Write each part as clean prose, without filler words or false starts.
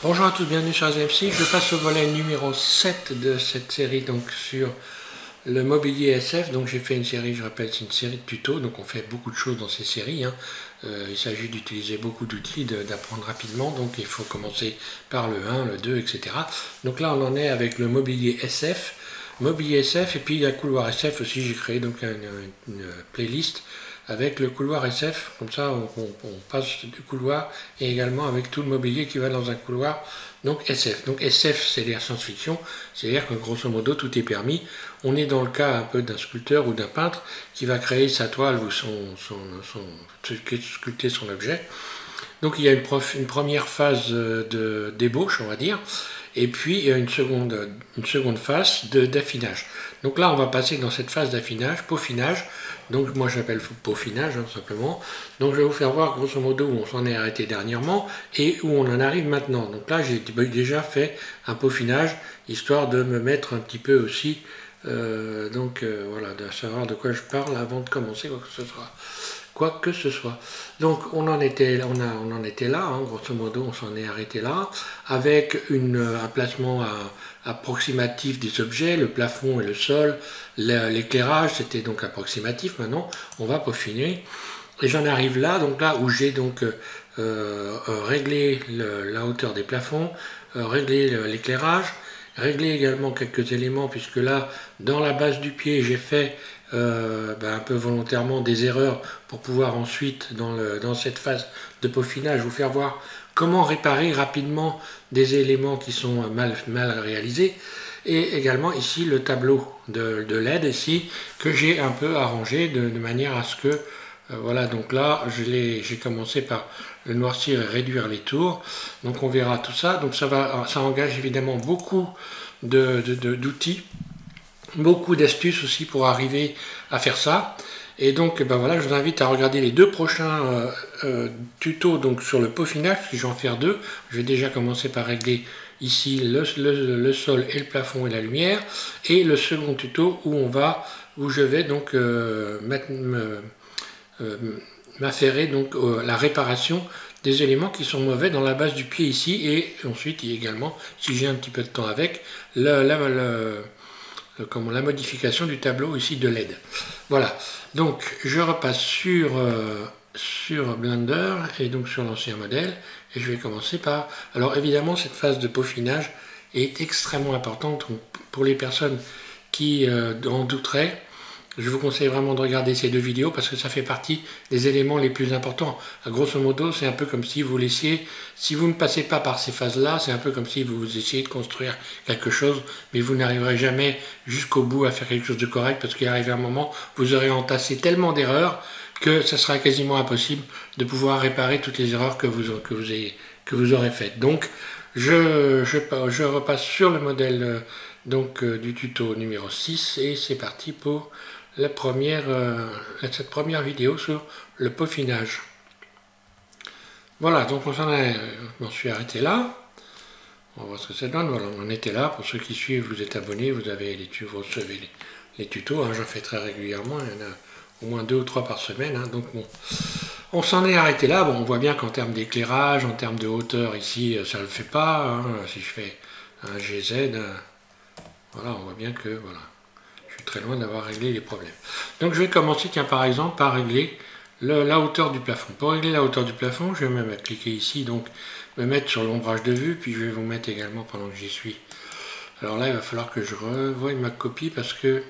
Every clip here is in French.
Bonjour à tous, bienvenue sur AZMC. Je passe au volet numéro 7 de cette série donc sur le mobilier SF. Donc j'ai fait une série, je rappelle, c'est une série de tutos, donc on fait beaucoup de choses dans ces séries. Il s'agit d'utiliser beaucoup d'outils, d'apprendre rapidement, donc il faut commencer par le 1, le 2, etc. Donc là on en est avec le mobilier SF. Mobilier SF et puis il y a couloir SF aussi, j'ai créé donc une playlist avec le couloir SF, comme ça on passe du couloir et également avec tout le mobilier qui va dans un couloir, donc SF. Donc SF c'est la science-fiction, c'est-à-dire que grosso modo tout est permis. On est dans le cas un peu d'un sculpteur ou d'un peintre qui va créer sa toile ou sculpter son objet. Donc il y a une première phase d'ébauche, on va dire, et puis une seconde phase d'affinage. Donc là on va passer dans cette phase d'affinage, peaufinage. Donc moi j'appelle peaufinage simplement. Donc je vais vous faire voir grosso modo où on s'en est arrêté dernièrement et où on en arrive maintenant. Donc là j'ai déjà fait un peaufinage histoire de me mettre un petit peu aussi, voilà, de savoir de quoi je parle avant de commencer quoi que ce soit. Donc on en était là, grosso modo on s'en est arrêté là, avec un placement approximatif des objets, le plafond et le sol, l'éclairage c'était donc approximatif. Maintenant on va peaufiner et j'en arrive là, donc là où j'ai donc réglé la hauteur des plafonds, réglé l'éclairage, réglé également quelques éléments, puisque là dans la base du pied j'ai fait un peu volontairement des erreurs pour pouvoir ensuite dans cette phase de peaufinage vous faire voir comment réparer rapidement des éléments qui sont mal réalisés. Et également ici le tableau de LED ici que j'ai un peu arrangé de manière à ce que voilà, donc là j'ai commencé par le noircir et réduire les tours, donc on verra tout ça. Donc ça engage évidemment beaucoup d'outils, beaucoup d'astuces aussi pour arriver à faire ça. Et donc voilà, je vous invite à regarder les deux prochains tutos donc sur le peaufinage, parce que je vais en faire deux. Je vais déjà commencer par régler ici le sol et le plafond et la lumière, et le second tuto où je vais donc m'affairer donc la réparation des éléments qui sont mauvais dans la base du pied ici, et ensuite également, si j'ai un petit peu de temps avec, la modification du tableau ici de LED. Voilà, donc je repasse sur Blender et donc sur l'ancien modèle, et je vais commencer par... Alors évidemment cette phase de peaufinage est extrêmement importante pour les personnes qui en douteraient. Je vous conseille vraiment de regarder ces deux vidéos parce que ça fait partie des éléments les plus importants. Grosso modo, c'est un peu comme si vous laissiez, si vous ne passez pas par ces phases-là, c'est un peu comme si vous essayez de construire quelque chose, mais vous n'arriverez jamais jusqu'au bout à faire quelque chose de correct, parce qu'il arrive un moment, vous aurez entassé tellement d'erreurs que ça sera quasiment impossible de pouvoir réparer toutes les erreurs que vous aurez faites. Donc, je repasse sur le modèle du tuto numéro 6 et c'est parti pour cette première vidéo sur le peaufinage. Voilà, donc je m'en suis arrêté là. On va voir ce que ça donne. Voilà, on en était là. Pour ceux qui suivent, vous êtes abonnés, vous recevez les tutos. J'en fais très régulièrement. Il y en a au moins 2 ou 3 par semaine. Donc bon, on s'en est arrêté là. Bon, on voit bien qu'en termes d'éclairage, en termes de hauteur, ici, ça ne le fait pas. Si je fais un GZ, voilà, on voit bien que voilà, je suis très loin d'avoir réglé les problèmes. Donc je vais commencer, tiens, par exemple, par régler la hauteur du plafond. Pour régler la hauteur du plafond, je vais même cliquer ici, donc me mettre sur l'ombrage de vue, puis je vais vous mettre également pendant que j'y suis. Alors là, il va falloir que je revoie ma copie parce que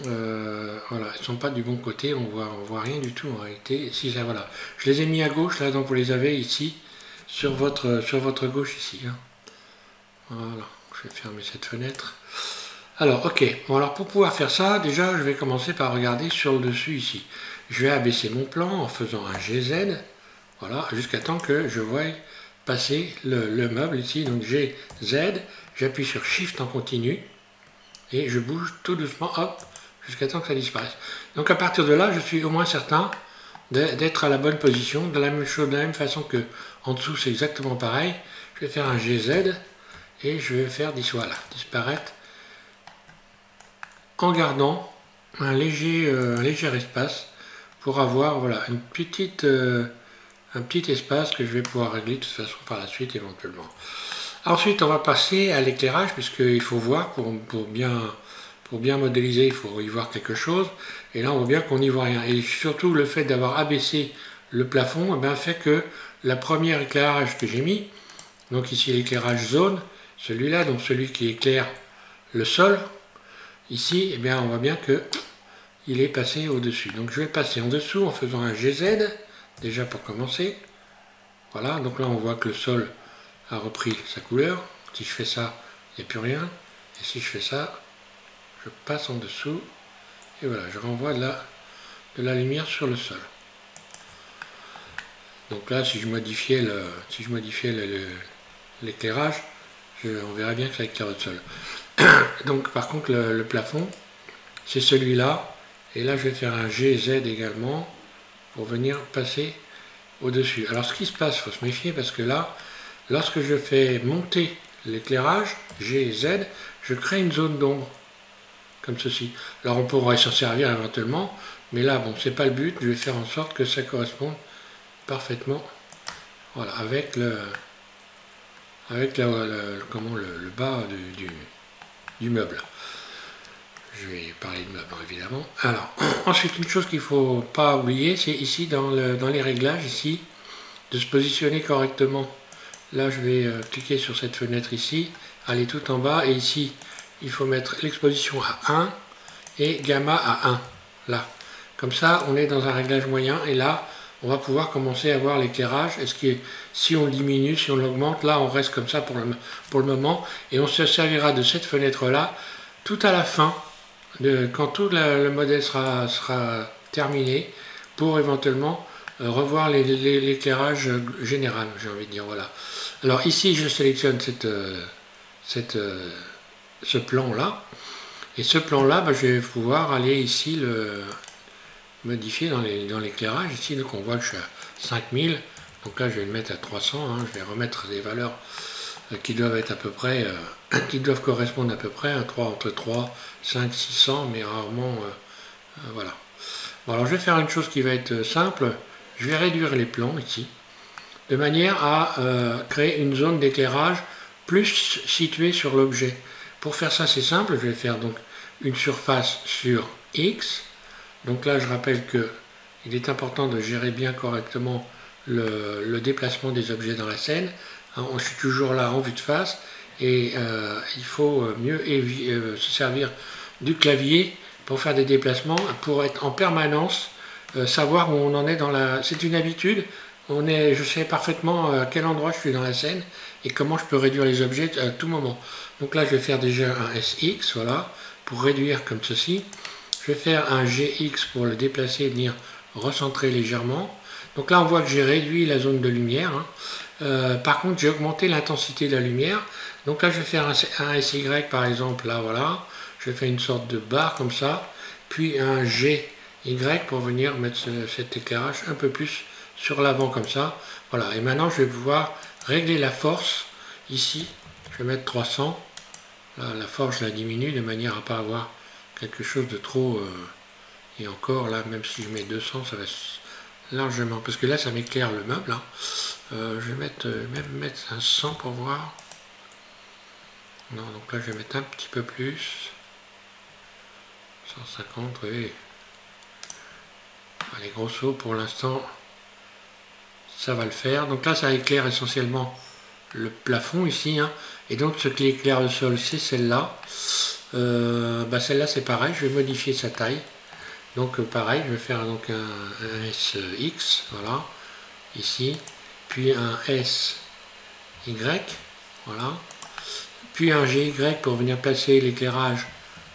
voilà, elles ne sont pas du bon côté, on voit rien du tout en réalité. Si ça, voilà, je les ai mis à gauche là, donc vous les avez ici sur votre gauche ici. Voilà, je vais fermer cette fenêtre. Alors ok, bon, alors pour pouvoir faire ça, déjà je vais commencer par regarder sur le dessus ici. Je vais abaisser mon plan en faisant un GZ, voilà, jusqu'à temps que je voie passer le meuble ici. Donc GZ, j'appuie sur Shift en continu et je bouge tout doucement, hop, jusqu'à temps que ça disparaisse. Donc à partir de là, je suis au moins certain d'être à la bonne position. De la même façon que en dessous, c'est exactement pareil. Je vais faire un GZ et je vais faire disparaître en gardant un léger espace pour avoir voilà, un un petit espace que je vais pouvoir régler de toute façon par la suite éventuellement. Ensuite, on va passer à l'éclairage, puisqu'il faut voir, pour bien modéliser, il faut y voir quelque chose. Et là, on voit bien qu'on n'y voit rien. Et surtout, le fait d'avoir abaissé le plafond, eh bien, fait que la première éclairage que j'ai mis, donc ici l'éclairage zone, celui-là, donc celui qui éclaire le sol, ici, eh bien, on voit bien que il est passé au-dessus. Donc je vais passer en dessous en faisant un GZ, déjà pour commencer. Voilà, donc là on voit que le sol a repris sa couleur. Si je fais ça, il n'y a plus rien. Et si je fais ça, je passe en dessous. Et voilà, je renvoie de la lumière sur le sol. Donc là, si je modifiais l'éclairage, on verrait bien que ça éclaire le sol. Donc par contre, le plafond, c'est celui-là. Et là, je vais faire un GZ également pour venir passer au-dessus. Alors ce qui se passe, il faut se méfier parce que là, lorsque je fais monter l'éclairage, GZ, je crée une zone d'ombre, comme ceci. Alors on pourrait s'en servir éventuellement, mais là, bon, c'est pas le but. Je vais faire en sorte que ça corresponde parfaitement, voilà, avec le bas du meuble. Je vais parler de meuble évidemment. Alors, ensuite, une chose qu'il ne faut pas oublier, c'est ici dans les réglages, ici, de se positionner correctement. Là, je vais cliquer sur cette fenêtre ici, aller tout en bas, et ici, il faut mettre l'exposition à 1 et gamma à 1. Là, comme ça, on est dans un réglage moyen, et là, on va pouvoir commencer à voir l'éclairage. Est-ce que si on diminue, si on l'augmente, là, on reste comme ça pour le moment, et on se servira de cette fenêtre-là tout à la fin, quand tout le modèle sera terminé, pour éventuellement revoir l'éclairage général, j'ai envie de dire. Voilà. Alors ici, je sélectionne ce plan-là, et ce plan-là, je vais pouvoir aller ici le modifier dans l'éclairage. Ici, donc on voit que je suis à 5000, donc là je vais le mettre à 300, hein, je vais remettre des valeurs qui doivent être à peu près, qui doivent correspondre à peu près à entre 3, 5, 600, mais rarement, voilà. Bon, alors je vais faire une chose qui va être simple, je vais réduire les plans ici, de manière à créer une zone d'éclairage plus située sur l'objet. Pour faire ça, c'est simple, je vais faire donc une surface sur X. Donc là, je rappelle que il est important de gérer bien correctement le déplacement des objets dans la scène. Je suis toujours là en vue de face et il faut mieux se servir du clavier pour faire des déplacements, pour être en permanence, savoir où on en est dans la... C'est une habitude, je sais parfaitement à quel endroit je suis dans la scène et comment je peux réduire les objets à tout moment. Donc là, je vais faire déjà un SX, voilà, pour réduire comme ceci. Je vais faire un GX pour le déplacer et venir recentrer légèrement. Donc là, on voit que j'ai réduit la zone de lumière, hein. Par contre, j'ai augmenté l'intensité de la lumière. Donc là, je vais faire un SY par exemple, là, voilà. Je fais une sorte de barre comme ça, puis un GY pour venir mettre cet éclairage un peu plus sur l'avant comme ça. Voilà, et maintenant, je vais pouvoir régler la force ici. Je vais mettre 300. Là, la force, je la diminue de manière à ne pas avoir quelque chose de trop... et encore, là, même si je mets 200, ça va largement... Parce que là, ça m'éclaire le meuble, hein. Je vais même mettre un 100 pour voir. Non, donc là je vais mettre un petit peu plus. 150, oui. Allez, grosso, pour l'instant, ça va le faire. Donc là, ça éclaire essentiellement le plafond ici, hein. Et donc ce qui éclaire le sol, c'est celle-là. Celle-là, c'est pareil, je vais modifier sa taille. Donc pareil, je vais faire donc un SX, voilà, ici. Puis un SY, voilà, puis un GY pour venir placer l'éclairage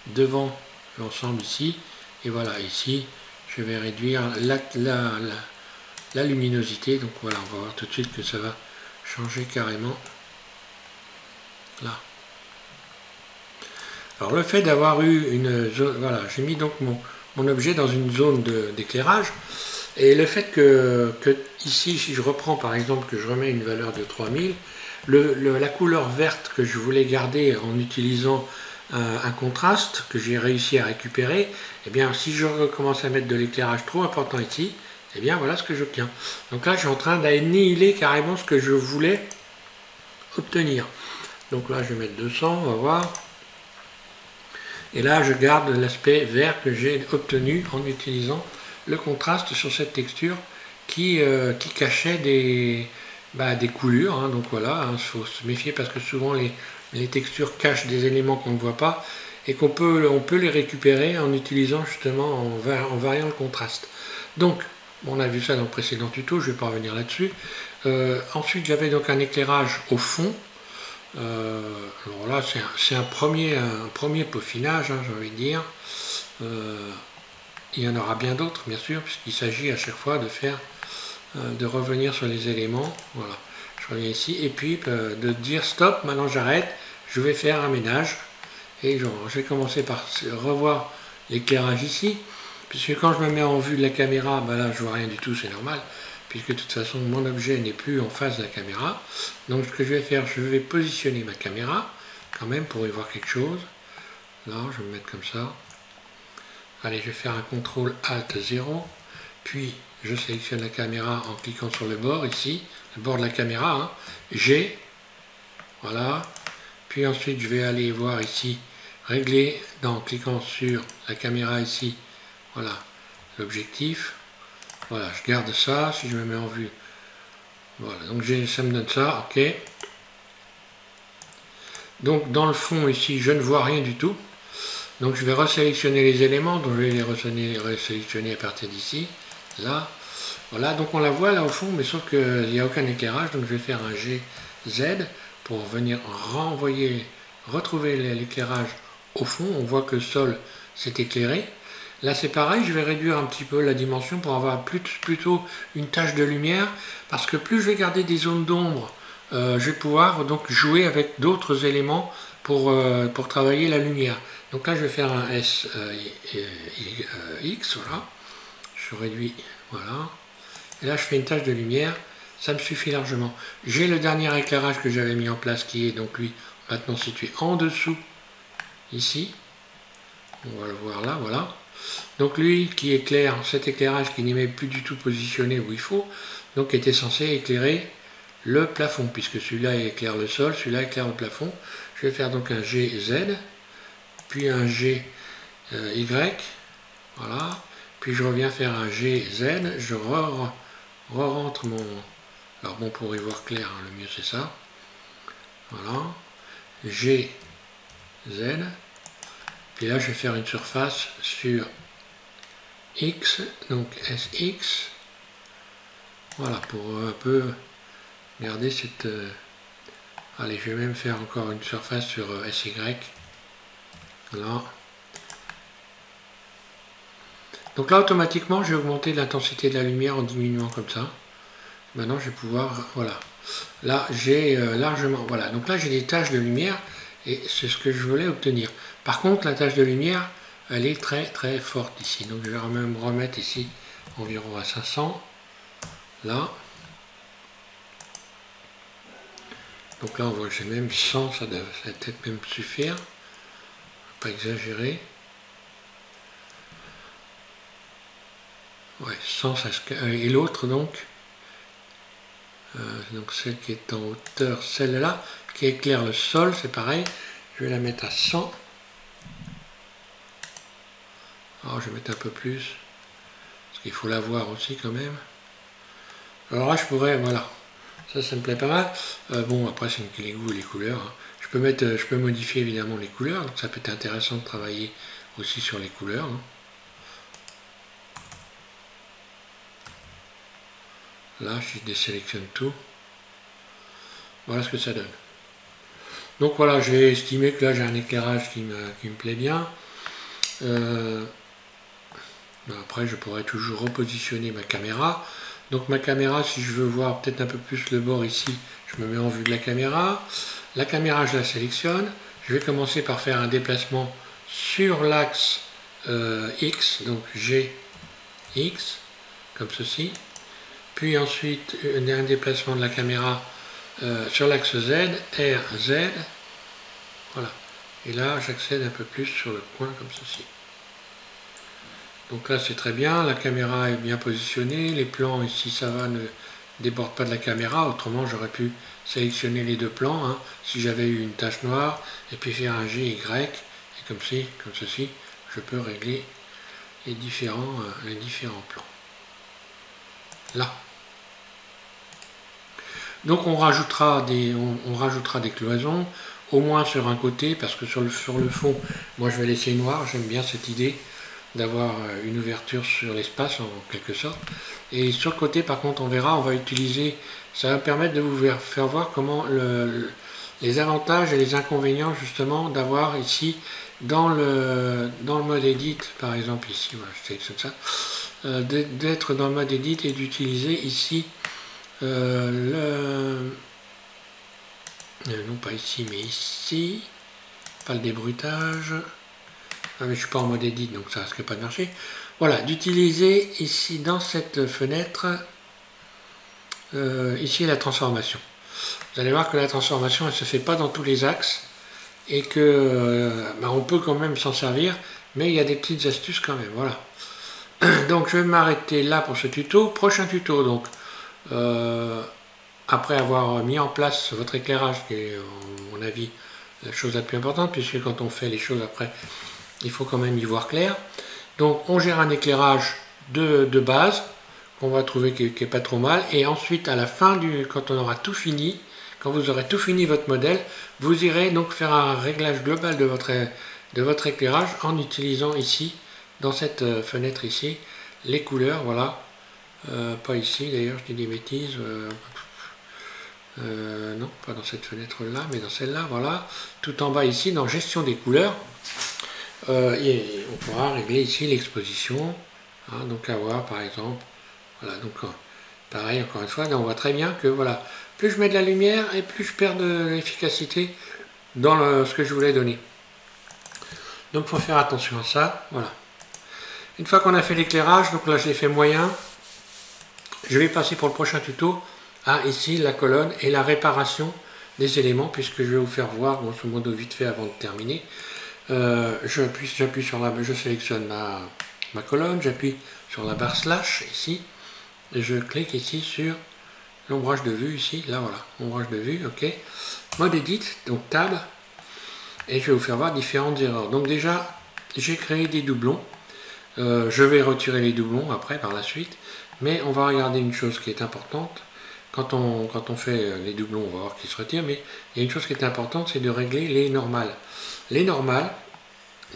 devant l'ensemble ici, et voilà, ici, je vais réduire la luminosité, donc voilà, on va voir tout de suite que ça va changer carrément, là. Alors le fait d'avoir eu une zone, voilà, j'ai mis donc mon objet dans une zone d'éclairage. Et le fait que ici, si je reprends par exemple, que je remets une valeur de 3000, la couleur verte que je voulais garder en utilisant un contraste que j'ai réussi à récupérer, eh bien si je recommence à mettre de l'éclairage trop important ici, Et bien voilà ce que j'obtiens. Donc là je suis en train d'annihiler carrément ce que je voulais obtenir. Donc là je vais mettre 200, on va voir. Et là je garde l'aspect vert que j'ai obtenu en utilisant le contraste sur cette texture qui cachait des coulures. Hein. Donc voilà, il faut se méfier parce que souvent les textures cachent des éléments qu'on ne voit pas et on peut les récupérer en utilisant justement en variant le contraste. Donc on a vu ça dans le précédent tuto, je ne vais pas revenir là-dessus. Ensuite j'avais donc un éclairage au fond. Alors là c'est un premier peaufinage, hein, j'ai envie de dire. Il y en aura bien d'autres bien sûr, puisqu'il s'agit à chaque fois de revenir sur les éléments. Voilà, je reviens ici et puis de dire stop, maintenant j'arrête, je vais faire un ménage. Et je vais commencer par revoir l'éclairage ici, puisque quand je me mets en vue de la caméra, ben là je vois rien du tout, c'est normal, puisque de toute façon mon objet n'est plus en face de la caméra. Donc ce que je vais faire, je vais positionner ma caméra quand même pour y voir quelque chose. Là je vais me mettre comme ça. Allez, je vais faire un CTRL ALT 0, puis je sélectionne la caméra en cliquant sur le bord ici, le bord de la caméra, hein. G, voilà, puis ensuite je vais aller voir ici, régler en cliquant sur la caméra ici, voilà, l'objectif, voilà, je garde ça, si je me mets en vue, voilà, donc ça me donne ça, ok. Donc dans le fond ici, je ne vois rien du tout. Donc je vais resélectionner les éléments, donc je vais les resélectionner à partir d'ici, là. Voilà, donc on la voit là au fond, mais sauf qu'il n'y a aucun éclairage, donc je vais faire un GZ pour venir retrouver l'éclairage au fond. On voit que le sol s'est éclairé. Là c'est pareil, je vais réduire un petit peu la dimension pour avoir plutôt une tache de lumière, parce que plus je vais garder des zones d'ombre, je vais pouvoir donc jouer avec d'autres éléments pour travailler la lumière. Donc là je vais faire un SX, voilà, je réduis, voilà, et là je fais une tache de lumière, ça me suffit largement. J'ai le dernier éclairage que j'avais mis en place qui est donc lui maintenant situé en dessous, ici, on va le voir là, voilà. Donc lui qui éclaire, cet éclairage qui n'est même plus du tout positionné où il faut, donc était censé éclairer le plafond, puisque celui-là éclaire le sol, celui-là éclaire le plafond. Je vais faire donc un GZ, puis un GY, voilà, puis je reviens faire un GZ, je rentre mon... Alors bon, pour y voir clair, hein, le mieux c'est ça, voilà, GZ, puis là je vais faire une surface sur X, donc SX, voilà, pour un peu garder cette... allez, je vais même faire encore une surface sur SY, là. Donc là, automatiquement, j'ai augmenté l'intensité de la lumière en diminuant comme ça. Maintenant, je vais pouvoir, voilà. Là, j'ai largement, voilà. Donc là, j'ai des taches de lumière et c'est ce que je voulais obtenir. Par contre, la tache de lumière, elle est très très forte ici. Donc je vais même remettre ici environ à 500. Là. Donc là, on voit que j'ai même 100, ça doit peut-être même suffire. Pas exagérer. Ouais, 100, et l'autre donc celle qui est en hauteur, celle-là, qui éclaire le sol, c'est pareil. Je vais la mettre à 100. Alors je vais mettre un peu plus, parce qu'il faut la voir aussi quand même. Alors là, je pourrais, voilà. Ça me plaît pas mal. Bon, après, c'est les goûts et les couleurs. Hein. Je peux modifier évidemment les couleurs, donc ça peut être intéressant de travailler aussi sur les couleurs. Hein. Là, je désélectionne tout. Voilà ce que ça donne. Donc voilà, j'ai estimé que là, j'ai un éclairage qui me plaît bien. Après, je pourrais toujours repositionner ma caméra. Donc ma caméra, si je veux voir peut-être un peu plus le bord ici, je me mets en vue de la caméra. La caméra, je la sélectionne. Je vais commencer par faire un déplacement sur l'axe X, donc GX, comme ceci. Puis ensuite, un déplacement de la caméra sur l'axe Z, RZ. Voilà. Et là, j'accède un peu plus sur le coin, comme ceci. Donc là c'est très bien, la caméra est bien positionnée, les plans ici ça va, ne débordent pas de la caméra, autrement j'aurais pu sélectionner les deux plans, hein, si j'avais eu une tache noire, et puis faire un GY, et comme ceci, je peux régler les différents plans. Là. Donc on rajoutera des cloisons, au moins sur un côté, parce que sur le fond, moi je vais laisser noir, j'aime bien cette idée d'avoir une ouverture sur l'espace en quelque sorte. Et sur le côté par contre on verra, on va utiliser, ça va permettre de vous faire voir comment les avantages et les inconvénients justement d'avoir ici dans le mode edit par exemple ici, voilà, je sélectionne ça, d'être dans le mode edit et d'utiliser ici non pas ici mais ici, pas le débruitage. Ah, mais je suis pas en mode edit donc ça risque pas de marcher. Voilà, d'utiliser ici dans cette fenêtre ici la transformation. Vous allez voir que la transformation elle se fait pas dans tous les axes et que on peut quand même s'en servir, mais il y a des petites astuces quand même. Voilà. Donc je vais m'arrêter là pour ce tuto. Prochain tuto donc après avoir mis en place votre éclairage qui est à mon avis la chose la plus importante, puisque quand on fait les choses après il faut quand même y voir clair. Donc on gère un éclairage de base qu'on va trouver qui est pas trop mal, et ensuite à la fin quand on aura tout fini, quand vous aurez tout fini votre modèle, vous irez donc faire un réglage global de votre éclairage en utilisant ici dans cette fenêtre ici les couleurs. Voilà, pas ici d'ailleurs, je dis des bêtises, non pas dans cette fenêtre là mais dans celle-là, voilà, tout en bas ici dans gestion des couleurs. Et on pourra régler ici l'exposition, hein, donc avoir par exemple, voilà, donc pareil encore une fois, là on voit très bien que voilà, plus je mets de la lumière et plus je perds de l'efficacité dans ce que je voulais donner. Donc il faut faire attention à ça, voilà. Une fois qu'on a fait l'éclairage, donc là je l'ai fait moyen, je vais passer pour le prochain tuto à ici la colonne et la réparation des éléments, puisque je vais vous faire voir grosso modo vite fait avant de terminer. J'appuie sur je sélectionne ma colonne, j'appuie sur la barre slash ici, et je clique ici sur l'ombrage de vue ici, là voilà, ombrage de vue, ok. Mode edit, donc tab, et je vais vous faire voir différentes erreurs. Donc déjà, j'ai créé des doublons, je vais retirer les doublons après par la suite, mais on va regarder une chose qui est importante. Quand on fait les doublons, on va voir qu'ils se retirent, mais il y a une chose qui est importante, c'est de régler les normales. Les normales,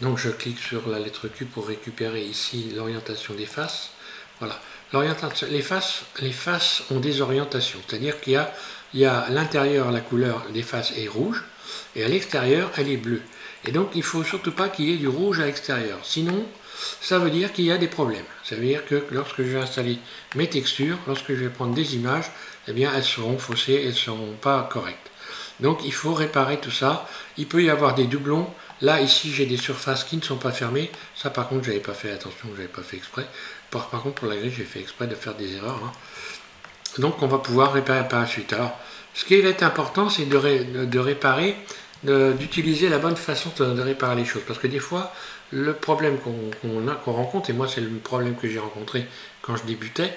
donc je clique sur la lettre Q pour récupérer ici l'orientation des faces. Voilà, les faces ont des orientations, c'est-à-dire qu'il y a à l'intérieur la couleur des faces est rouge et à l'extérieur elle est bleue. Et donc il ne faut surtout pas qu'il y ait du rouge à l'extérieur, sinon ça veut dire qu'il y a des problèmes. Ça veut dire que lorsque je vais installer mes textures, lorsque je vais prendre des images, eh bien elles seront faussées, elles ne seront pas correctes. Donc il faut réparer tout ça. Il peut y avoir des doublons. Là ici j'ai des surfaces qui ne sont pas fermées. Ça par contre j'avais pas fait attention, j'avais pas fait exprès. Par contre pour la grille j'ai fait exprès de faire des erreurs, hein. Donc on va pouvoir réparer par la suite. Alors ce qui est important c'est de réparer, d'utiliser la bonne façon de réparer les choses. Parce que des fois le problème qu'on rencontre, et moi c'est le problème que j'ai rencontré quand je débutais,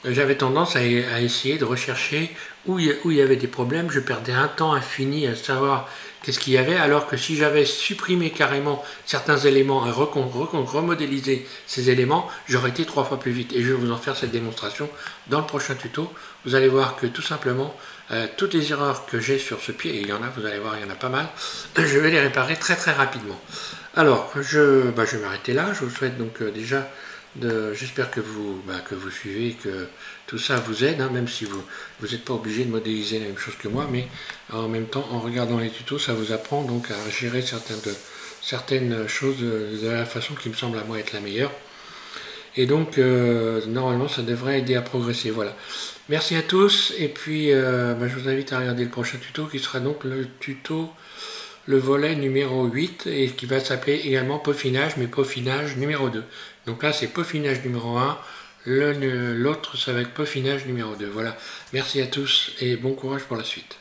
j'avais tendance à essayer de rechercher où il y avait des problèmes. Je perdais un temps infini à savoir qu'est-ce qu'il y avait, alors que si j'avais supprimé carrément certains éléments et remodélisé ces éléments, j'aurais été 3 fois plus vite. Et je vais vous en faire cette démonstration dans le prochain tuto. Vous allez voir que tout simplement, toutes les erreurs que j'ai sur ce pied, et il y en a, vous allez voir, il y en a pas mal, je vais les réparer très très rapidement. Alors, je vais m'arrêter là. Je vous souhaite donc déjà... J'espère que vous suivez, que tout ça vous aide, hein, même si vous n'êtes pas obligé de modéliser la même chose que moi, mais en même temps, en regardant les tutos, ça vous apprend donc à gérer certaines choses de la façon qui me semble à moi être la meilleure. Et donc, normalement, ça devrait aider à progresser. Voilà. Merci à tous, et puis je vous invite à regarder le prochain tuto, qui sera donc le volet numéro 8, et qui va s'appeler également peaufinage, mais peaufinage numéro 2. Donc là c'est peaufinage numéro 1, l'autre ça va être peaufinage numéro 2. Voilà, merci à tous et bon courage pour la suite.